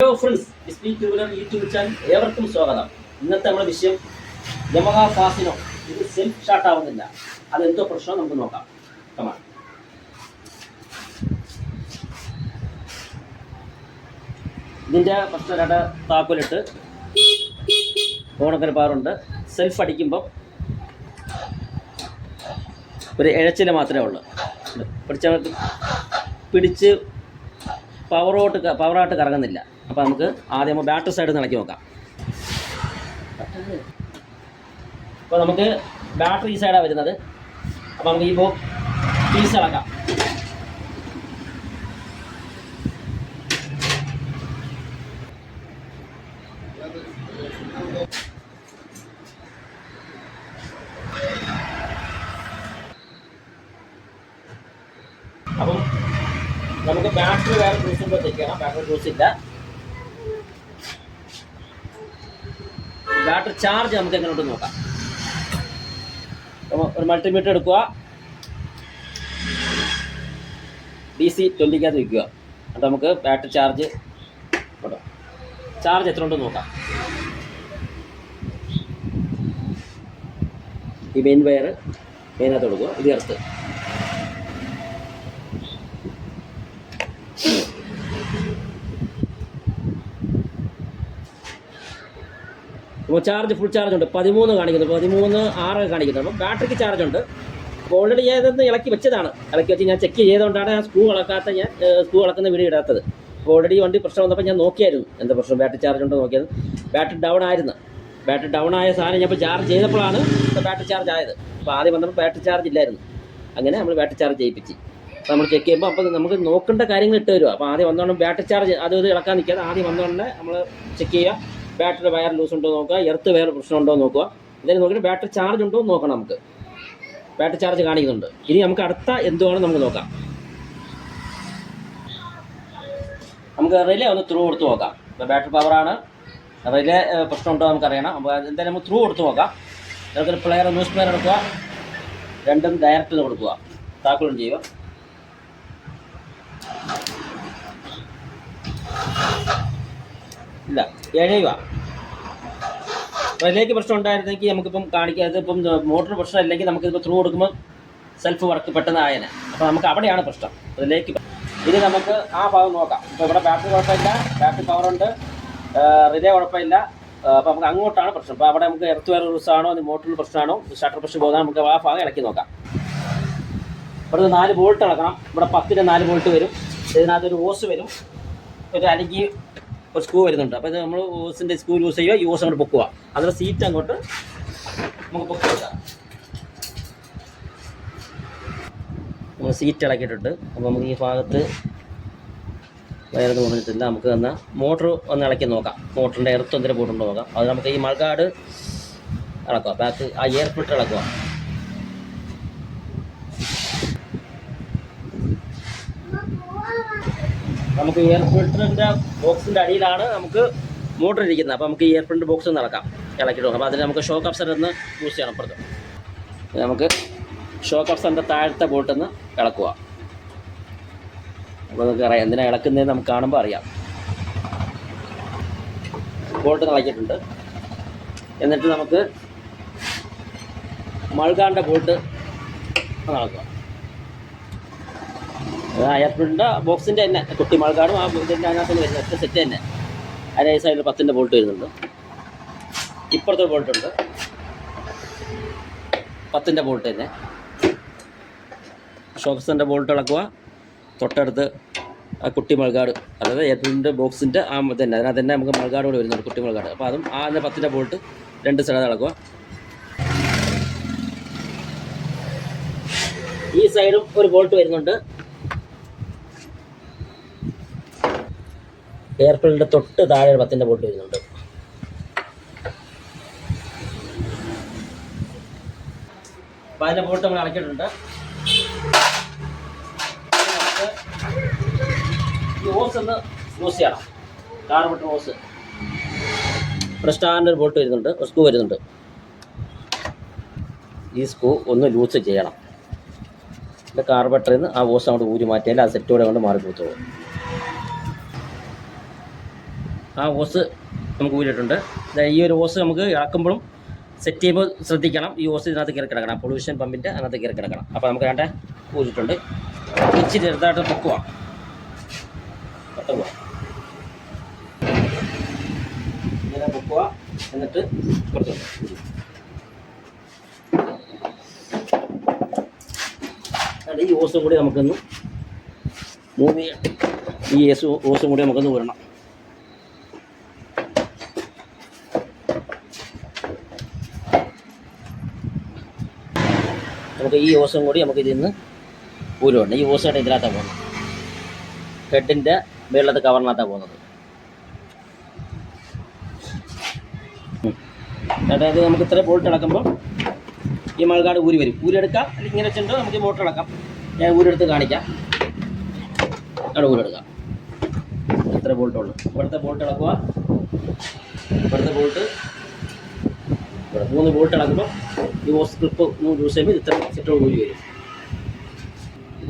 Hello friends, speak two-wheeler YouTube channel ഏവർക്കും സ്വാഗതം. ഇന്നത്തെ നമ്മുടെ വിഷയം യമഹ ഫാസിനോ. ഇത് സെൽഫ് ഷാർട്ട് ആവുന്നില്ല. അതെന്തോ പ്രശ്നം നമുക്ക് നോക്കാം. കമാൺ. ഇതിൻ്റെ ഫസ്റ്റ് താക്കോലിട്ട് ഓണത്തിന് പാറുണ്ട്. സെൽഫ് അടിക്കുമ്പം ഒരു ഇഴച്ചില മാത്രമേ ഉള്ളൂ. പിടിച്ച് പവറായിട്ട് കറങ്ങുന്നില്ല. അപ്പോൾ നമുക്ക് ആദ്യം ബാറ്ററി സൈഡിൽ നിന്ന് ഇളക്കി നോക്കാം. അപ്പോൾ നമുക്ക് ബാറ്ററി ഈ സൈഡാണ് വരുന്നത്. അപ്പോൾ നമുക്ക് ഈ പീസ് ഇളക്കാം. അപ്പം നമുക്ക് ബാറ്ററി വേറെ ജ്യൂസ് ഉണ്ടോ ചെക്ക് ചെയ്യണം. ബാറ്ററി ജ്യൂസ് ഇല്ല. ബാറ്ററി ചാർജ് നമുക്ക് എങ്ങനെ ഉണ്ടെന്ന് നോക്കാം. ഒരു മൾട്ടിമീറ്റർ എടുക്കുക, DC 20-കകത്ത് വയ്ക്കുക. എന്നിട്ട് നമുക്ക് ബാറ്ററി ചാർജ് എത്ര ഉണ്ടെന്ന് നോക്കാം. ഈ മെയിൻ വയർ മെയിനകത്ത് കൊടുക്കുക. ഇത് ചേർത്ത് അപ്പോൾ ചാർജ് ഫുൾ ചാർജ് ഉണ്ട്. 13 കാണിക്കുന്നു, 13.6 കാണിക്കുന്നു. അപ്പം ബാറ്ററിക്ക് ചാർജ് ഉണ്ട്. അപ്പോൾ ഓൾറെഡി ഞാൻ ഇതൊന്ന് ഇളക്കി വെച്ചതാണ്. ഇളക്കി വെച്ച് ഞാൻ ചെക്ക് ചെയ്തുകൊണ്ടാണ് ഞാൻ സ്ക്രൂ ഇളക്കുന്ന വീഡിയോ ഇടാത്തത്. അപ്പോൾ ഓൾറെഡി വണ്ടി പ്രശ്നം വന്നപ്പോൾ ഞാൻ നോക്കിയായിരുന്നു എന്താ പ്രശ്നം, ബാറ്ററി ചാർജ് ഉണ്ടോ നോക്കിയത്. ബാറ്ററി ഡൗൺ ആയിരുന്നു. ബാറ്ററി ഡൗൺ ആയ സാധനം ഞാൻ ഇപ്പോൾ ചാർജ് ചെയ്തപ്പോഴാണ് ബാറ്ററി ചാർജ് ആയത്. അപ്പോൾ ആദ്യം വന്നപ്പോൾ ബാറ്ററി ചാർജ് ഇല്ലായിരുന്നു. അങ്ങനെ നമ്മൾ ബാറ്ററി ചാർജ് ചെയ്യിപ്പിച്ച് നമ്മൾ ചെക്ക് ചെയ്യുമ്പോൾ അപ്പോൾ നമുക്ക് നോക്കേണ്ട കാര്യങ്ങൾ ഇട്ട് തരുമോ. അപ്പോൾ ആദ്യം വന്നോണ്ട് ബാറ്ററി ചാർജ് അത് ഇളക്കാൻ നിൽക്കാതെ ആദ്യം വന്നോണ്ട് നമ്മൾ ചെക്ക് ചെയ്യുക. ബാറ്ററി വയർ ലൂസ് ഉണ്ടോ നോക്കുക, എർത്ത് വയർ പ്രശ്നം ഉണ്ടോ നോക്കുക. ഇതിന് നോക്കിയിട്ട് ബാറ്ററി ചാർജ് ഉണ്ടോ എന്ന് നോക്കണം. നമുക്ക് ബാറ്ററി ചാർജ് കാണിക്കുന്നുണ്ട്. ഇനി നമുക്ക് അടുത്ത എന്തുവാണെന്ന് നമുക്ക് നോക്കാം. നമുക്ക് റിലേ ഒന്ന് ത്രൂ കൊടുത്ത് നോക്കാം. ഇപ്പോൾ ബാറ്ററി പവറാണ്, റിലേ പ്രശ്നം ഉണ്ടോ നമുക്കറിയണം. അപ്പോൾ എന്തായാലും നമുക്ക് ത്രൂ കൊടുത്ത് നോക്കാം. നമുക്കൊരു പ്ലെയർ ന്യൂസ് പ്ലെയർ എടുക്കുക, രണ്ടും ഡയറക്റ്റ് കൊടുക്കുക, താക്കോലും ചെയ്യുക. ഇല്ല, 7 രൂപ. റിലേക്ക് പ്രശ്നം ഉണ്ടായിരുന്നെങ്കിൽ നമുക്കിപ്പം കാണിക്കാതെ ഇപ്പം മോട്ടർ പ്രശ്നം ഇല്ലെങ്കിൽ നമുക്കിപ്പോൾ ത്രൂ കൊടുക്കുമ്പോൾ സെൽഫ് വർക്ക് പെട്ടെന്ന് ആയേനെ. അപ്പോൾ നമുക്ക് അവിടെയാണ് പ്രശ്നം. അതിലേക്ക് ഇനി നമുക്ക് ആ ഭാഗം നോക്കാം. ഇപ്പോൾ ഇവിടെ ബാറ്ററി കുഴപ്പമില്ല, ബാറ്ററി പവറുണ്ട്, റിലേ കുഴപ്പമില്ല. അപ്പോൾ നമുക്ക് അങ്ങോട്ടാണ് പ്രശ്നം. അപ്പോൾ അവിടെ നമുക്ക് എർത്ത് വയർ ലൂസാണോ, മോട്ടറിൽ പ്രശ്നമാണോ, ഷട്ടർ പ്രശ്നം പോകുന്നതാണ്. നമുക്ക് ആ ഭാഗം ഇളക്കി നോക്കാം. ഇവിടുന്ന് 4 വോൾട്ട് ഇളക്കണം. ഇവിടെ 10-ന് 4 വോൾട്ട് വരും. ഇതിനകത്തൊരു ഓസ് വരും, ഒരു അലിക്ക് ഒരു സ്ക്രൂ വരുന്നുണ്ട്. അപ്പോൾ ഇത് നമ്മൾ ഓസിൻ്റെ സ്ക്രൂ യൂസ് ചെയ്യുക. ഈ ഓസ് അങ്ങോട്ട് പൊക്കുക. അതിൽ സീറ്റ് അങ്ങോട്ട് നമുക്ക് പൊക്കി വെക്കാം. നമ്മൾ സീറ്റ് ഇളക്കിയിട്ടുണ്ട്. അപ്പോൾ നമുക്ക് ഈ ഭാഗത്ത് വയറൊന്നും കൊണ്ടിട്ടില്ല. നമുക്ക് എന്നാൽ മോട്ടർ ഒന്ന് ഇളക്കി നോക്കാം. മോട്ടറിൻ്റെ എർത്ത് എന്തെങ്കിലും പോയിട്ടുണ്ടോ നോക്കാം. അത് നമുക്ക് ഈ മൾഗാർഡ് ഇളക്കുക, ബാക്ക് ആ എയർ ഫിൽറ്റർ ഇളക്കുക. നമുക്ക് എയർ ഫിൽറ്ററിൻ്റെ ബോക്സിൻ്റെ അടിയിലാണ് നമുക്ക് മോട്ടർ ഇരിക്കുന്നത്. അപ്പോൾ നമുക്ക് ഈ എയർ ഫിൽറ്റർ ബോക്സ് ഒന്ന് ഇളക്കാം, ഇളക്കിയിട്ട്. അപ്പോൾ അതിന് നമുക്ക് ഷോക്ക് അബ്സർ ഒന്ന് യൂസ് ചെയ്യണം. അപ്പുറത്ത് നമുക്ക് ഷോക്ക് അബ്സറിൻ്റെ താഴത്തെ ബോൾട്ടൊന്ന് ഇളക്കുക. അപ്പോൾ നമുക്ക് അറിയാം എന്തിനാണ് ഇളക്കുന്നതെന്ന് നമുക്ക് കാണുമ്പോൾ അറിയാം. ബോൾട്ട് ഇളക്കിയിട്ടുണ്ട്. എന്നിട്ട് നമുക്ക് മൾഗാറിൻ്റെ ബോൾട്ട് ഇളക്കുക. എയർ ഫിൽറ്ററിൻ്റെ ബോക്സിൻ്റെ തന്നെ കുട്ടി മൾഗാർഡും ആ ഇതിൻ്റെ അതിനകത്ത് വരുന്ന ഒറ്റ സെറ്റ് തന്നെ. അതിന് ഈ സൈഡിൽ 10-ൻ്റെ ബോൾട്ട് വരുന്നുണ്ട്. ഇപ്പുറത്തൊരു ബോൾട്ടുണ്ട്, 10-ൻ്റെ ബോൾട്ട് തന്നെ. ഷോക്സിൻ്റെ ബോൾട്ട് ഇളക്കുക. തൊട്ടടുത്ത് ആ കുട്ടി മൾഗാർഡ്, അതായത് എയർ ഫിൽറ്ററിൻ്റെ ബോക്സിൻ്റെ ആ തന്നെ അതിനകത്ത് തന്നെ നമുക്ക് മൾഗാർഡ് കൂടെ വരുന്നുണ്ട്, കുട്ടി മൾഗാർഡ്. അപ്പോൾ അതും ആ 10-ൻ്റെ ബോൾട്ട് 2 സൈഡ് ഇളക്കുക. ഈ സൈഡും ഒരു ബോൾട്ട് വരുന്നുണ്ട്. എയർ ഫിൽറ്ററിൻ്റെ തൊട്ട് താഴെ 10-ൻ്റെ ബോൾട്ട് വരുന്നുണ്ട്. അപ്പോൾ അതിൻ്റെ ബോൾട്ട് നമ്മൾ ഇളക്കിയിട്ടുണ്ട്. ഈ ഓസ് ഒന്ന് യൂസ് ചെയ്യണം. കാർബൺ ഓസ് ഇവിടെ സ്റ്റാൻഡ് ഒരു ബോൾട്ട് വരുന്നുണ്ട്, ഒരു സ്ക്രൂ വരുന്നുണ്ട്. ഈ സ്ക്രൂ ഒന്ന് ലൂസ് ചെയ്യണം. കാർബറേറ്ററിൽ നിന്ന് ആ ഓസ് അങ്ങോട്ട് ഊരി മാറ്റിയാൽ ആ സെറ്റോടെ കൊണ്ട് മാറിപ്പോത്തോളും. ആ ഓസ് നമുക്ക് ഊരിയിട്ടുണ്ട്. ഈ ഒരു ഓസ് നമുക്ക് ഇളക്കുമ്പോഴും സെറ്റ് ചെയ്യുമ്പോൾ ശ്രദ്ധിക്കണം. ഈ ഓസ് ഇതിനകത്ത് കയറി കിടക്കണം, പൊള്യൂഷൻ പമ്പിൻ്റെ അതിനകത്ത് കയറി കിടക്കണം. അപ്പോൾ നമുക്ക് വേണ്ട ഊരിയിട്ടുണ്ട്. ഇച്ചിരി ചെറുതായിട്ട് പൊക്കുക, പൊട്ടുക, ഇങ്ങനെ പൊക്കുക. എന്നിട്ട് പുറത്തു ഈ ഓസും കൂടി നമുക്കൊന്ന് മൂവ് ചെയ്യാം. ഈ ഓസും കൂടി നമുക്കൊന്ന് ഊരണം. നമുക്ക് ഈ ഓസും കൂടി നമുക്ക് ഇതിൽ നിന്ന് ഊരുണ്ട്. ഈ ഓസായിട്ട് ഇതിനകത്താണ് പോകുന്നത്, ഹെഡിൻ്റെ മേളിലത്തെ കവറിനകത്താണ് പോകുന്നത്. അതായത് നമുക്ക് ഇത്ര ബോൾട്ട് ഇളക്കുമ്പോൾ ഈ മൾഗാർഡ് ഊരി വരും. ഊരെടുക്കാം, അല്ലെങ്കിൽ ഇങ്ങനെ വെച്ചിട്ട് നമുക്ക് മോട്ടർ ഇളക്കാം. ഞാൻ ഊരെടുത്ത് കാണിക്കാം. അവിടെ ഊരെടുക്കാം. എത്ര ബോൾട്ടുള്ളൂ. ഇവിടുത്തെ ബോൾട്ട് ഇളക്കുക, ഇവിടുത്തെ ബോൾട്ട് ഇവിടെ 3 ബോൾട്ട് ഇളക്കുമ്പോൾ ഈ ഓസ് ക്ലിപ്പ് യൂസ് ചെയ്യുമ്പോൾ ഇത്ര സെറ്റോട് ഊരി വരും.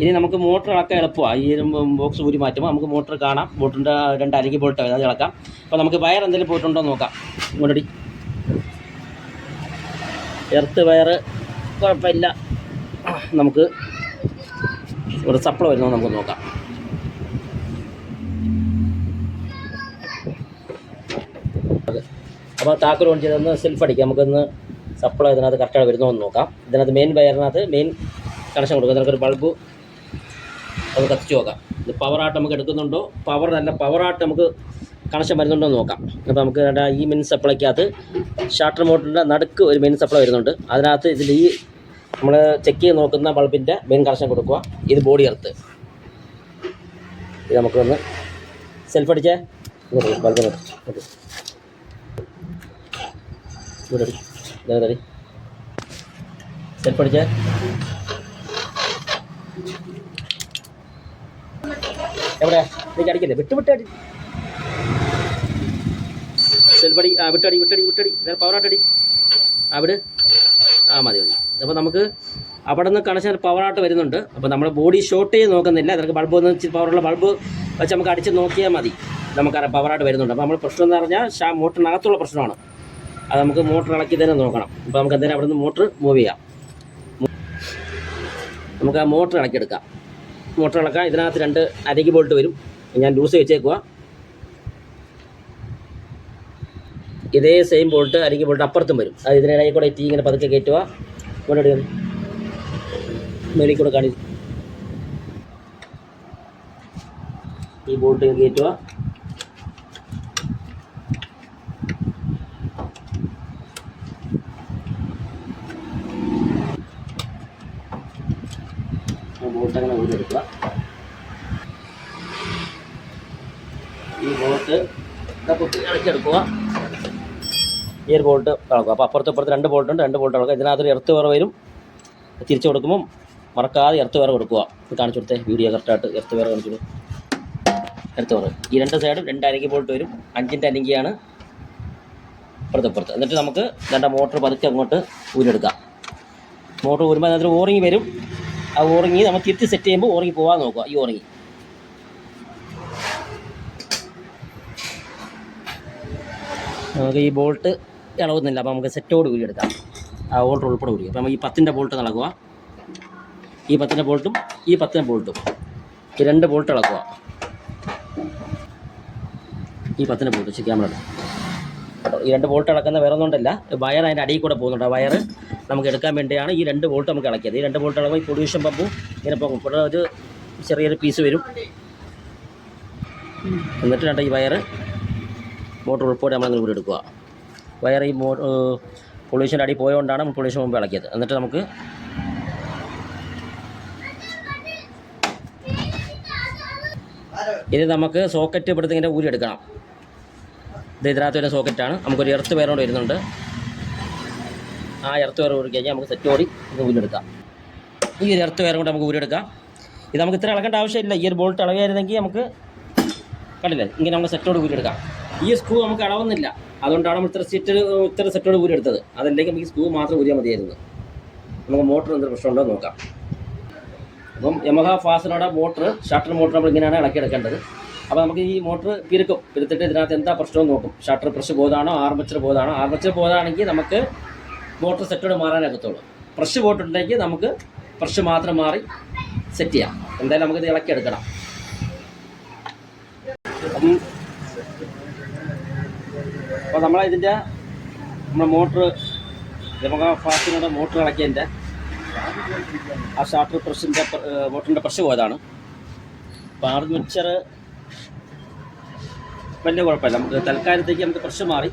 ഇനി നമുക്ക് മോട്ടർ ഇളക്കാൻ എളുപ്പമാണ്. ഈ ബോക്സ് ഊരി മാറ്റുമ്പോൾ നമുക്ക് മോട്ടർ കാണാം. ബോട്ടിൻ്റെ 2 അരികി ബോൾട്ട് അത് ഇളക്കാം. അപ്പോൾ നമുക്ക് വയർ എന്തെങ്കിലും പോയിട്ടുണ്ടോ എന്ന് നോക്കാം. ഇങ്ങോട്ടടി എർത്ത് വയർ കുഴപ്പമില്ല. നമുക്ക് ഇവിടെ സപ്ലൈ വരുന്നത് നമുക്ക് നോക്കാം. അപ്പോൾ താക്കോൽ ഓൺ ചെയ്തൊന്ന് സെൽഫ് അടിക്കാം. നമുക്കൊന്ന് സപ്ലൈ ഇതിനകത്ത് കറക്റ്റായിട്ട് വരുന്നോ എന്ന് നോക്കാം. ഇതിനകത്ത് മെയിൻ വയറിനകത്ത് മെയിൻ കണക്ഷൻ കൊടുക്കുക. നമുക്കൊരു ബൾബ് അത് കത്തിച്ച് നോക്കാം. ഇത് പവറായിട്ട് നമുക്ക് എടുക്കുന്നുണ്ടോ, പവറായിട്ട് നമുക്ക് കണക്ഷൻ വരുന്നുണ്ടോ എന്ന് നോക്കാം. അപ്പോൾ നമുക്ക് ഈ മെയിൻ സപ്ലൈക്കകത്ത് ഷാർട്ടർ മോട്ടറിൻ്റെ നടുക്ക് ഒരു മെയിൻ സപ്ലൈ വരുന്നുണ്ട്. അതിനകത്ത് ഇതിൽ ഈ നമ്മൾ ചെക്ക് ചെയ്ത് നോക്കുന്ന ബൾബിൻ്റെ മെയിൻ കണക്ഷൻ കൊടുക്കുക. ഇത് ബോഡി എർത്ത്. ഇത് നമുക്കൊന്ന് സെൽഫ് അടിച്ചേ ബൾബ് ഓക്കെ ഇവിടെ സെൽഫ് അടിച്ചേ. എവിടെ എനിക്ക് അടിക്കല്ലേ, വിട്ടടി സെൽഫടി. വിട്ടടി പവറായിട്ടടി. അവിടെ മതി. അപ്പോൾ നമുക്ക് അവിടെ നിന്ന് കണക്ഷൻ പവറായിട്ട് വരുന്നുണ്ട്. അപ്പോൾ നമ്മൾ ബോഡി ഷോർട്ട് ചെയ്ത് നോക്കുന്നില്ല. അതിനൊക്കെ ബൾബ് ഒന്ന് ഇച്ചിരി പവറുള്ള ബൾബ് വെച്ച് നമുക്ക് അടിച്ച് നോക്കിയാൽ മതി. നമുക്കറിയാം പവറായിട്ട് വരുന്നുണ്ട്. അപ്പോൾ നമ്മൾ പ്രശ്നം എന്ന് പറഞ്ഞാൽ മോട്ടറിനകത്തുള്ള പ്രശ്നമാണ്. അത് നമുക്ക് മോട്ടർ ഇളക്കി തന്നെ നോക്കണം. അപ്പോൾ നമുക്ക് എന്തായാലും അവിടെ നിന്ന് മോട്ടർ മൂവ് ചെയ്യാം. നമുക്ക് ആ മോട്ടർ ഇളക്കിയെടുക്കാം. മോട്ടർ ഇളക്കാം. ഇതിനകത്ത് 2 അരകി ബോൾട്ട് വരും. ഞാൻ ലൂസ് വെച്ചേക്കുക. ഇതേ സെയിം ബോൾട്ട് അരകി ബോൾട്ട് അപ്പുറത്തും വരും. അത് ഇതിനിടയിൽ കൂടെ ടീ ഇങ്ങനെ പതുക്കെ കയറ്റുക. മുന്നോട്ട് മേളിൽ കൂടെ കാണി ഈ ബോൾട്ട് കയറ്റുക. ബോൾട്ട് അങ്ങനെ ഊരെടുക്കുക. ഈ ബോൾട്ട് ഇളക്കിയെടുക്കുക. ഈ ഒരു ബോൾട്ട് ഇളക്കുക. അപ്പോൾ അപ്പുറത്ത് 2 ബോൾട്ടുണ്ട്. 2 ബോൾട്ട് ഇളക്കുക. ഇതിനകത്തൊരു എർത്ത് വേറെ വരും. തിരിച്ച് കൊടുക്കുമ്പം മറക്കാതെ എർത്ത് വേറെ കൊടുക്കുക. കാണിച്ചു കൊടുത്തേ വീഡിയോ കറക്റ്റായിട്ട് എർത്ത് വേറെ കാണിച്ചു. എർത്ത് വേറെ ഈ 2 സൈഡും 2 അരങ്കി ബോൾട്ട് വരും. 5ൻ്റെ അരങ്കിയാണ് അപ്പുറത്ത്. എന്നിട്ട് നമുക്ക് 2 മോട്ടർ പതുക്കെ അങ്ങോട്ട് ഊരെടുക്കാം. മോട്ടർ ഊരുമ്പോൾ അതിനകത്ത് ഓറിങ് വരും. ആ ഓറിങ്ങി നമ്മൾ തിരിച്ച് സെറ്റ് ചെയ്യുമ്പോൾ ഓറിങ്ങി പോകാൻ നോക്കുക. ഈ ഓറിങ്ങി നമുക്ക് ഈ ബോൾട്ട് ഇളവുന്നില്ല. അപ്പോൾ നമുക്ക് സെറ്റോട് ഊരിയെടുക്കാം. ആ ഓൾഡർ ഉൾപ്പെടെ ഊരി. അപ്പോൾ നമ്മൾ ഈ 10ൻ്റെ ബോൾട്ട് ഇളക്കുക. ഈ 10ൻ്റെ ബോൾട്ടും ഈ 10ൻ്റെ ബോൾട്ടും ഈ 2 ബോൾട്ട് ഇളക്കുക. ഈ 10ൻ്റെ ബോൾട്ട് ക്യാമറ കേട്ടോ. ഈ 2 ബോൾട്ട് ഇളക്കുന്ന വേറെ ഒന്നുകൊണ്ടല്ല, വയർ അതിൻ്റെ അടിയിൽ കൂടെ പോകുന്നുണ്ട്. ആ വയർ നമുക്ക് എടുക്കാൻ വേണ്ടിയാണ് ഈ 2 ബോൾട്ട് നമുക്ക് ഇളക്കിയത്. ഈ 2 ബോൾട്ട് ഇളകുമ്പോൾ ഈ പൊല്യൂഷൻ പമ്പും ഇങ്ങനെ പോകും. ഇവിടെ ഒരു ചെറിയൊരു പീസ് വരും. എന്നിട്ട് ഈ വയർ മോട്ടർ ഉൾപ്പെടെ നമ്മളങ്ങനെ ഇവിടെ എടുക്കുക. വയർ ഈ പൊല്യൂഷൻ്റെ അടി പോയതുകൊണ്ടാണ് പൊല്യൂഷൻ പമ്പ് ഇളക്കിയത്. എന്നിട്ട് നമുക്ക് ഇത് നമുക്ക് സോക്കറ്റ് ഇവിടുത്തെ ഇങ്ങനെ ഊരിയെടുക്കണം. ഇത് ഇതിനകത്ത് വരുന്ന സോക്കറ്റാണ്. നമുക്കൊരു എർത്ത് വയറുകൊണ്ട് വരുന്നുണ്ട്. ആ എർത്ത് വയർ ഊരി കഴിഞ്ഞാൽ നമുക്ക് സെറ്റ് ഓടി ഇത് ഊരിയെടുക്കാം. ഈ ഒരു എർത്ത് വയറും കൊണ്ട് നമുക്ക് ഊരിയെടുക്കാം. ഇത് നമുക്ക് ഇത്ര ഇളക്കേണ്ട ആവശ്യമില്ല. ഈ ഒരു ബോൾട്ട് ഇളകിയായിരുന്നെങ്കിൽ നമുക്ക് കണ്ടില്ലേ ഇങ്ങനെ നമുക്ക് സെറ്റോട് ഊരിയെടുക്കാം. ഈ സ്ക്രൂ നമുക്ക് അളവുന്നില്ല. അതുകൊണ്ടാണ് നമ്മൾ ഇത്ര സെറ്റോട് ഊരിയെടുത്തത്. അതല്ലെങ്കിൽ നമുക്ക് ഈ സ്ക്രൂ മാത്രം ഊരിയാൽ മതിയായിരുന്നു. നമുക്ക് മോട്ടർ എന്തൊരു പ്രശ്നമുണ്ടോ നോക്കാം. അപ്പം യമഹ ഫാസിനോടെ മോട്ടർ ഷട്ടർ മോട്ടർ നമ്മൾ ഇങ്ങനെയാണ് ഇളക്കിയെടുക്കേണ്ടത്. അപ്പോൾ നമുക്ക് ഈ മോട്ടർ പിരുത്തിട്ട് ഇതിനകത്ത് എന്താ പ്രശ്നമെന്ന് നോക്കും. ഷട്ടർ പ്രഷ് പോയതാണോ, ആർമച്ചർ പോയതാണോ. ആർമച്ചർ പോയതാണെങ്കിൽ നമുക്ക് മോട്ടർ സെറ്റോട് മാറാനാകത്തുള്ളൂ. പ്രഷ് പോയിട്ടുണ്ടെങ്കിൽ നമുക്ക് പ്രഷ് മാത്രം മാറി സെറ്റ് ചെയ്യാം. എന്തായാലും നമുക്കിത് ഇളക്കിയെടുക്കണം. അപ്പോൾ നമ്മളെ മോട്ടർ നമുക്ക് ഫാസ്റ്റിനോടെ മോട്ടർ ഇളക്കിയതിൻ്റെ ആ ഷാർട്ടർ പ്രഷിൻ്റെ മോട്ടറിൻ്റെ പ്രഷ് പോയതാണ്. അപ്പോൾ ആർമച്ചർ വലിയ കുഴപ്പമില്ല. നമുക്ക് തൽക്കാലത്തേക്ക് നമുക്ക് പ്രഷ് മാറി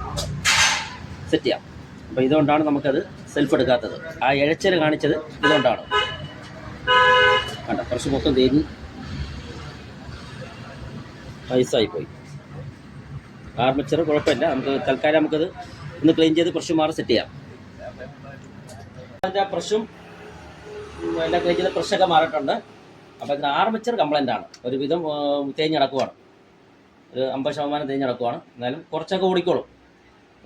സെറ്റ് ചെയ്യാം. അപ്പോൾ ഇതുകൊണ്ടാണ് നമുക്കത് സെൽഫ് എടുക്കാത്തത്. ആ ഇഴച്ചൽ കാണിച്ചത് ഇതുകൊണ്ടാണ്. കണ്ട പ്രഷ് മൊത്തം തേഞ്ഞ് ഐസായിപ്പോയി. ആർമച്ചർ കുഴപ്പമില്ല. നമുക്ക് തൽക്കാലം നമുക്കത് ഒന്ന് ക്ലീൻ ചെയ്ത് പ്രഷ് മാറി സെറ്റ് ചെയ്യാം. അതിൻ്റെ ആ പ്രഷും എല്ലാം ക്ലീൻ ചെയ്ത് പ്രഷൊക്കെ മാറിയിട്ടുണ്ട്. അപ്പോൾ ഇതിന് ആർമച്ചർ കംപ്ലൈൻ്റ് ആണ്. ഒരുവിധം തേഞ്ഞടക്കുവാണ്. ഒരു 50% തേഞ്ഞടക്കുവാണ്. എന്നാലും കുറച്ചൊക്കെ ഓടിക്കോളും.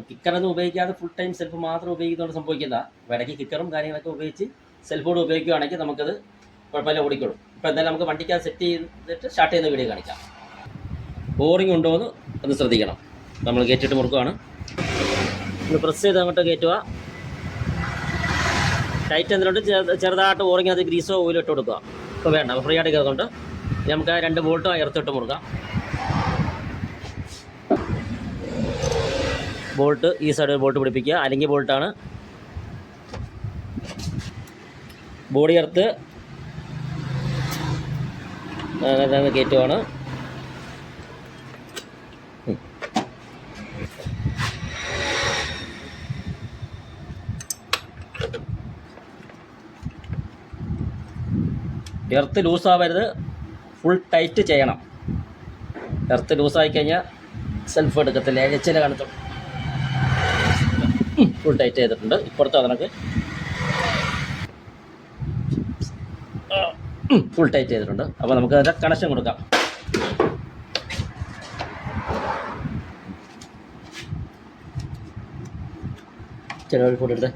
കിക്കറൊന്നും ഉപയോഗിക്കാതെ ഫുൾ ടൈം സെൽഫ് മാത്രം ഉപയോഗിക്കുന്നതുകൊണ്ട് സംഭവിക്കുന്ന ഇടയ്ക്ക് കിക്കറും കാര്യങ്ങളൊക്കെ ഉപയോഗിച്ച് സെൽഫോട് ഉപയോഗിക്കുകയാണെങ്കിൽ നമുക്കത് കുഴപ്പമില്ല, ഓടിക്കോളും. ഇപ്പോൾ എന്തായാലും നമുക്ക് വണ്ടിക്കത് സെറ്റ് ചെയ്തിട്ട് സ്റ്റാർട്ട് ചെയ്യുന്ന വീഡിയോ കാണിക്കാം. ബോറിംഗ് ഉണ്ടോ എന്ന് ഒന്ന് ശ്രദ്ധിക്കണം. നമ്മൾ കയറ്റിയിട്ട് മുറുക്കുകയാണ്. ഒന്ന് പ്രസ് ചെയ്ത് അങ്ങോട്ട് കയറ്റുക. ടൈറ്റ് എന്തിനുണ്ട് ചെറുതായിട്ട് ബോറിംഗ് അത് ഗ്രീസോ ഓയിലോ ഇട്ട് കൊടുക്കുക. ഇപ്പോൾ വേണ്ട, ഫ്രീ ആയിട്ട് കയറുന്നുണ്ട്. നമുക്ക് 2 ബോൾട്ടോ എർത്തിട്ട് മുറുക്കാം. ബോൾട്ട് ഈ സൈഡ് ബോൾട്ട് പിടിപ്പിക്കുക. അല്ലെങ്കിൽ ബോൾട്ടാണ്. ബോഡി എർത്ത് കയറ്റുവാണ്. എർത്ത് ലൂസാവരുത്, ഫുൾ ടൈറ്റ് ചെയ്യണം. എർത്ത് ലൂസായി കഴിഞ്ഞാൽ സെൽഫ് എടുക്കത്തില്ല, ഇഴച്ചില കാണത്തുള്ളൂ. ഫുൾ ടൈറ്റ് ചെയ്തിട്ടുണ്ട്. ഇപ്പുറത്ത് അതിനൊക്കെ ഫുൾ ടൈറ്റ് ചെയ്തിട്ടുണ്ട്. അപ്പോൾ നമുക്ക് അതിൻ്റെ കണക്ഷൻ കൊടുക്കാം. ചെറുപടി കൂട്ടെടുത്ത്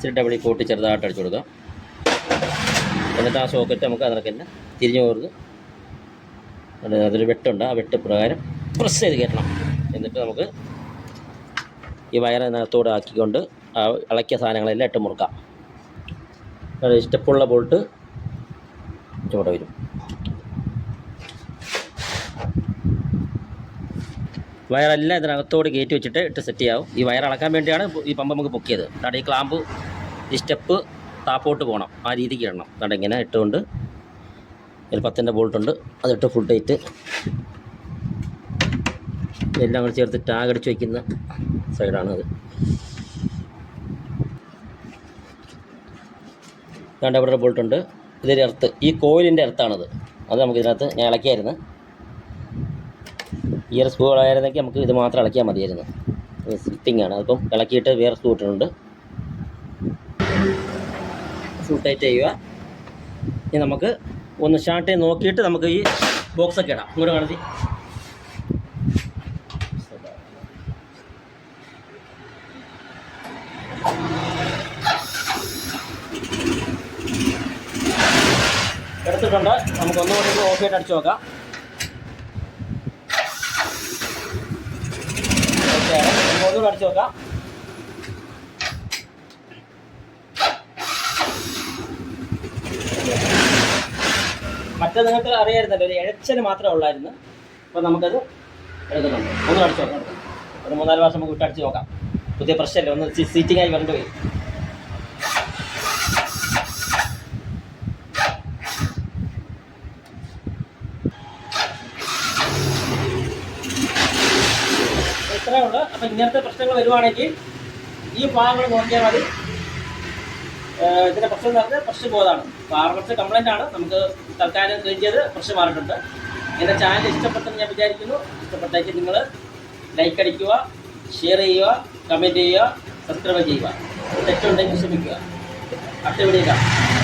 ചിരട്ടപടി കൂട്ടി ചെറുതായിട്ട് അടിച്ചു കൊടുക്കാം. എന്നിട്ട് ആ സോക്കറ്റ് നമുക്ക് അതിനൊക്കെ തന്നെ തിരിഞ്ഞു പോകരുത്. അതൊരു വെട്ടുണ്ട്. ആ വെട്ട് പ്രകാരം പ്രസ് ചെയ്ത് കയറ്റണം. എന്നിട്ട് നമുക്ക് ഈ വയറിനകത്തോടെ ആക്കിക്കൊണ്ട് ആ ഇളക്കിയ സാധനങ്ങളെല്ലാം ഇട്ട് മുറുക്കാം. സ്റ്റെപ്പുള്ള ബോൾട്ട് ചുവടെ വരും. വയറെല്ലാം ഇതിനകത്തോട് കയറ്റി വെച്ചിട്ട് ഇട്ട് സെറ്റ് ചെയ്യാവും. ഈ വയർ അളക്കാൻ വേണ്ടിയാണ് ഈ പമ്പ് നമുക്ക് പൊക്കിയത്. കാരണം ഈ ക്ലാമ്പ് ഈ സ്റ്റെപ്പ് താപ്പോട്ട് പോകണം, ആ രീതിക്ക് ഇടണം. കാരണം ഇങ്ങനെ ഇട്ടുകൊണ്ട് ഇതിൽ 10ൻ്റെ ബോൾട്ടുണ്ട്, അതിട്ട് ഫുൾ ടൈറ്റ് എല്ലാം കൂടി ചേർത്ത് ടാഗ് അടിച്ച് വയ്ക്കുന്ന സൈഡാണ് അത്. രണ്ട് അവിടെ ഒരു ബോൾട്ടുണ്ട്. ഇതൊരു എർത്ത്, ഈ കോയിലിൻ്റെ എർത്താണത്. അത് നമുക്ക് ഇതിനകത്ത് ഞാൻ ഇളക്കിയായിരുന്നു. ഈ ഒരു സ്ക്രൂ ആയിരുന്നെങ്കിൽ നമുക്ക് ഇത് മാത്രം ഇളക്കിയാൽ മതിയായിരുന്നു. ഫിറ്റിംഗ് ആണ്. അതിപ്പം ഇളക്കിയിട്ട് വേറെ സ്ക്രൂ ഇട്ടിട്ടുണ്ട്. ഫുൾ ടൈറ്റ് ചെയ്യുക. ഇനി നമുക്ക് ഒന്ന് സ്റ്റാർട്ട് ചെയ്ത് നോക്കിയിട്ട് നമുക്ക് ഈ ബോക്സൊക്കെ ഇടാം. ഇങ്ങോട്ട് കാണിച്ച് എടുത്തിട്ടുണ്ട്. നമുക്ക് ഒന്നുകൂടി ഓഫ് ആയിട്ട് അടിച്ചു നോക്കാം. ഓക്കെ, നമുക്ക് ഒന്നുകൂടി അടിച്ചു നോക്കാം. മറ്റേ നിങ്ങൾക്ക് അറിയായിരുന്നല്ലോ, ഒരു ഇഴച്ചല് മാത്രമേ ഉള്ളായിരുന്നു. അപ്പോൾ നമുക്കത് എടുക്കുന്നുണ്ട്. ഒന്നും അടിച്ചു നോക്കാം. ഒരു 3-4 വർഷം നമുക്ക് വിട്ടടിച്ച് നോക്കാം. പുതിയ പ്രശ്നമല്ലേ, ഒന്ന് സീറ്റിംഗായി വരേണ്ടി വരും. ഇത്രയേ ഉള്ളൂ. അപ്പം ഇങ്ങനത്തെ പ്രശ്നങ്ങൾ വരുവാണെങ്കിൽ ഈ ഭാഗങ്ങൾ നോക്കിയാൽ മതി. ഇതിൻ്റെ പ്രശ്നം എന്ന് പറഞ്ഞാൽ പ്രഷ് പോയതാണ്. അപ്പോൾ ആർമച്ചർ കംപ്ലൈൻ്റ് ആണ്. നമുക്ക് തൽക്കാലം ക്ലീൻ ചെയ്ത് പ്രഷ് മാറിയിട്ടുണ്ട്. എൻ്റെ ചാനൽ ഇഷ്ടപ്പെട്ടെന്ന് ഞാൻ വിചാരിക്കുന്നു. ഇഷ്ടപ്പെട്ടേക്ക് നിങ്ങൾ ലൈക്ക് അടിക്കുക, ഷെയർ ചെയ്യുക, കമൻറ്റ് ചെയ്യുക, സബ്സ്ക്രൈബ് ചെയ്യുക. തെറ്റുണ്ടെങ്കിൽ ക്ഷമിക്കുക. അടുത്ത വീഡിയോ കാണാം.